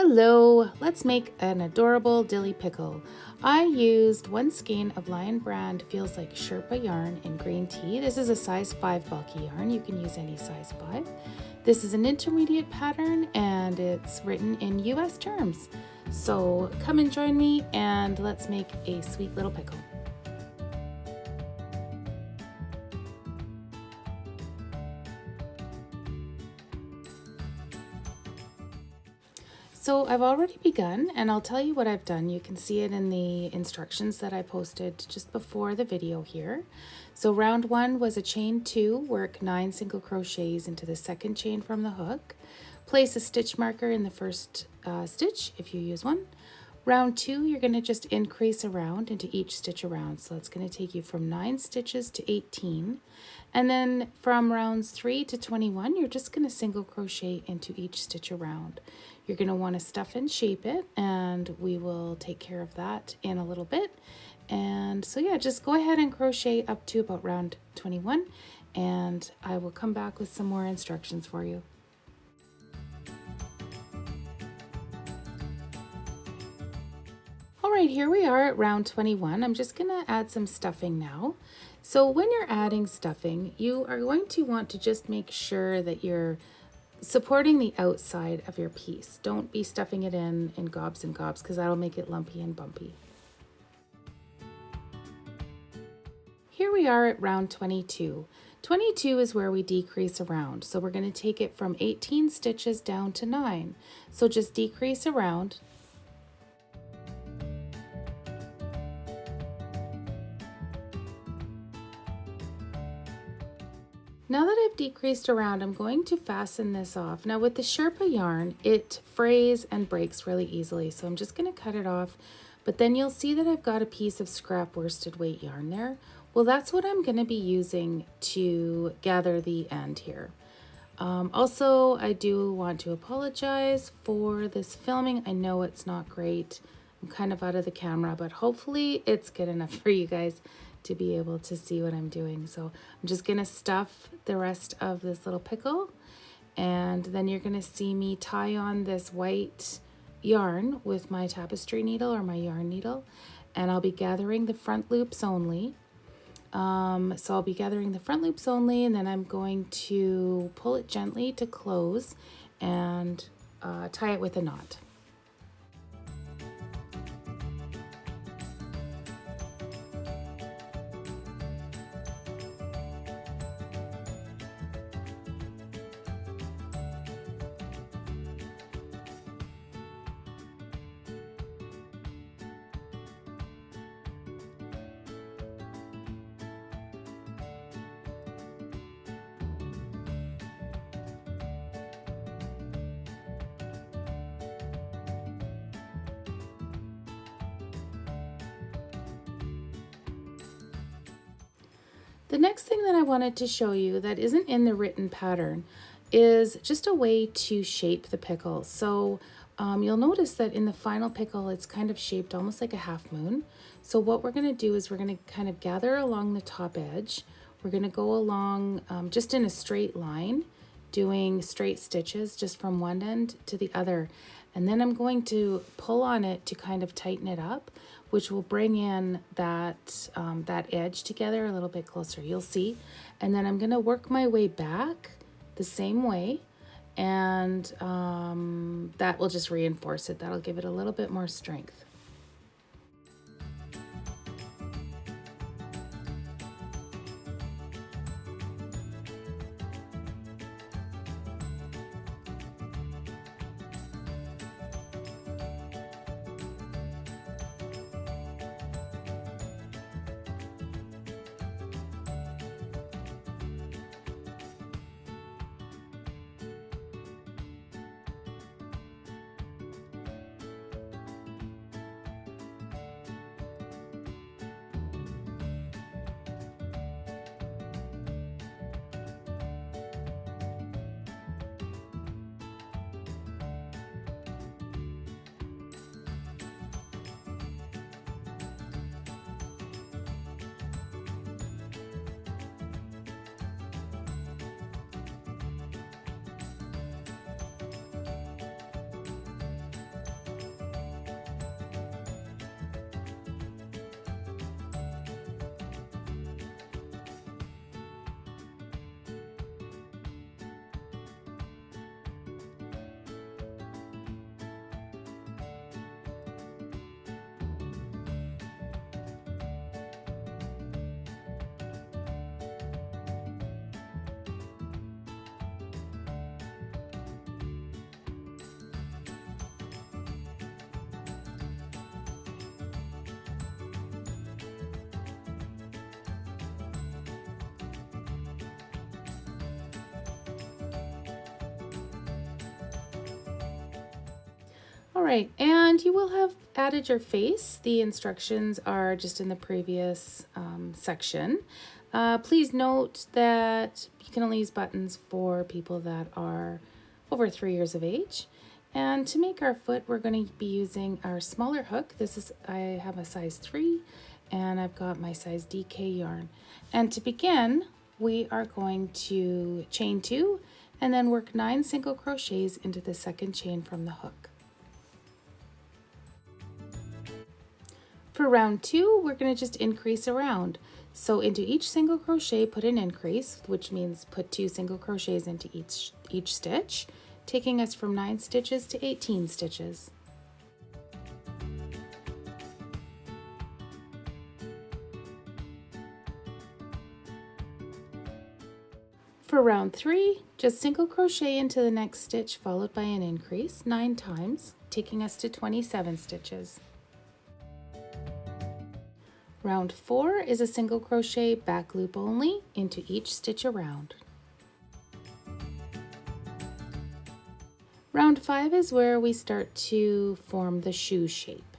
Hello, let's make an adorable dilly pickle. I used 1 skein of Lion Brand Feels Like Sherpa yarn in green tea. This is a size 5 bulky yarn. You can use any size 5. This is an intermediate pattern and it's written in US terms. So come and join me and let's make a sweet little pickle. So I've already begun and I'll tell you what I've done. You can see it in the instructions that I posted just before the video here. So round 1 was a chain 2, work 9 single crochets into the second chain from the hook. Place a stitch marker in the first stitch if you use one. Round 2, you're going to just increase around into each stitch around. So it's going to take you from 9 stitches to 18. And then from rounds 3 to 21, you're just going to single crochet into each stitch around. You're going to want to stuff and shape it, and we will take care of that in a little bit. And so yeah, just go ahead and crochet up to about round 21, and I will come back with some more instructions for you. All right, here we are at round 21. I'm just going to add some stuffing now. So when you're adding stuffing, you are going to want to just make sure that you're supporting the outside of your piece. Don't be stuffing it in gobs and gobs because that'll make it lumpy and bumpy. Here we are at round 22. 22 is where we decrease around. So we're going to take it from 18 stitches down to 9. So just decrease around. Now that I've decreased around, I'm going to fasten this off. Now with the Sherpa yarn, it frays and breaks really easily, so I'm just going to cut it off. But then you'll see that I've got a piece of scrap worsted weight yarn there. Well, that's what I'm going to be using to gather the end here. Also, I do want to apologize for this filming. I know it's not great. I'm kind of out of the camera, but hopefully it's good enough for you guys to be able to see what I'm doing. So I'm just gonna stuff the rest of this little pickle, and then you're gonna see me tie on this white yarn with my tapestry needle or my yarn needle, and I'll be gathering the front loops only. So I'll be gathering the front loops only, and then I'm going to pull it gently to close and tie it with a knot. The next thing that I wanted to show you that isn't in the written pattern is just a way to shape the pickle. So you'll notice that in the final pickle, it's kind of shaped almost like a half moon. So what we're going to do is we're going to kind of gather along the top edge. We're going to go along just in a straight line, doing straight stitches just from one end to the other. And then I'm going to pull on it to kind of tighten it up, which will bring in that, that edge together a little bit closer. You'll see. And then I'm going to work my way back the same way. And that will just reinforce it. That'll give it a little bit more strength. right, and you will have added your face. The instructions are just in the previous section. Please note that you can only use buttons for people that are over 3 years of age. And to make our foot, we're going to be using our smaller hook. I have a size 3 and I've got my size DK yarn. And to begin, we are going to chain 2 and then work 9 single crochets into the second chain from the hook. For round 2, we're going to just increase around. So into each single crochet, put an increase, which means put 2 single crochets into each stitch, taking us from 9 stitches to 18 stitches. For round 3, just single crochet into the next stitch followed by an increase 9 times, taking us to 27 stitches. Round 4 is a single crochet back loop only into each stitch around. Round 5 is where we start to form the shoe shape.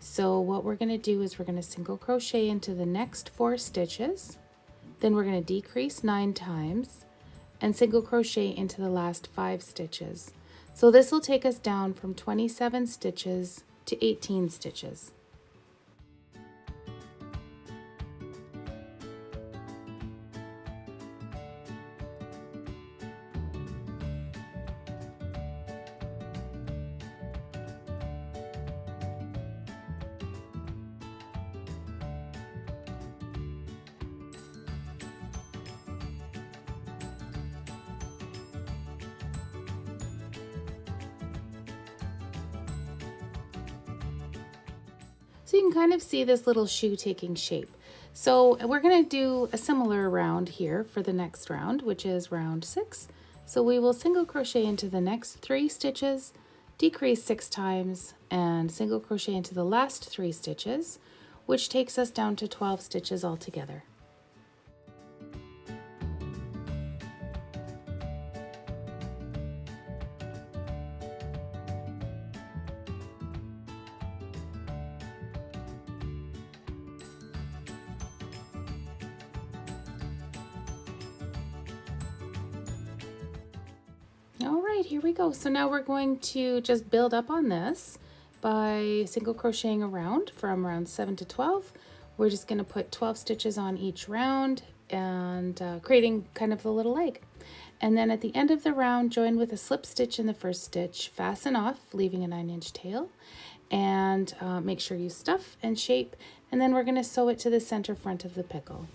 So what we're going to do is we're going to single crochet into the next 4 stitches, then we're going to decrease 9 times and single crochet into the last 5 stitches. So this will take us down from 27 stitches to 18 stitches. So you can kind of see this little shoe taking shape. So we're going to do a similar round here for the next round, which is round 6. So we will single crochet into the next 3 stitches, decrease 6 times, and single crochet into the last 3 stitches, which takes us down to 12 stitches altogether. All right, here we go. So now we're going to just build up on this by single crocheting around from round 7 to 12. We're just going to put 12 stitches on each round and creating kind of the little leg. And then at the end of the round, join with a slip stitch in the first stitch, fasten off, leaving a 9-inch tail, and make sure you stuff and shape. And then we're going to sew it to the center front of the pickle.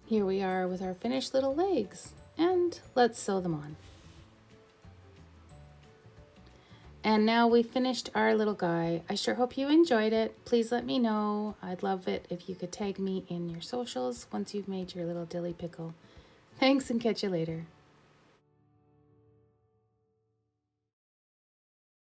Here we are with our finished little legs, and let's sew them on. And now we finished our little guy. I sure hope you enjoyed it. Please let me know. I'd love it if you could tag me in your socials once you've made your little dilly pickle. Thanks, and catch you later.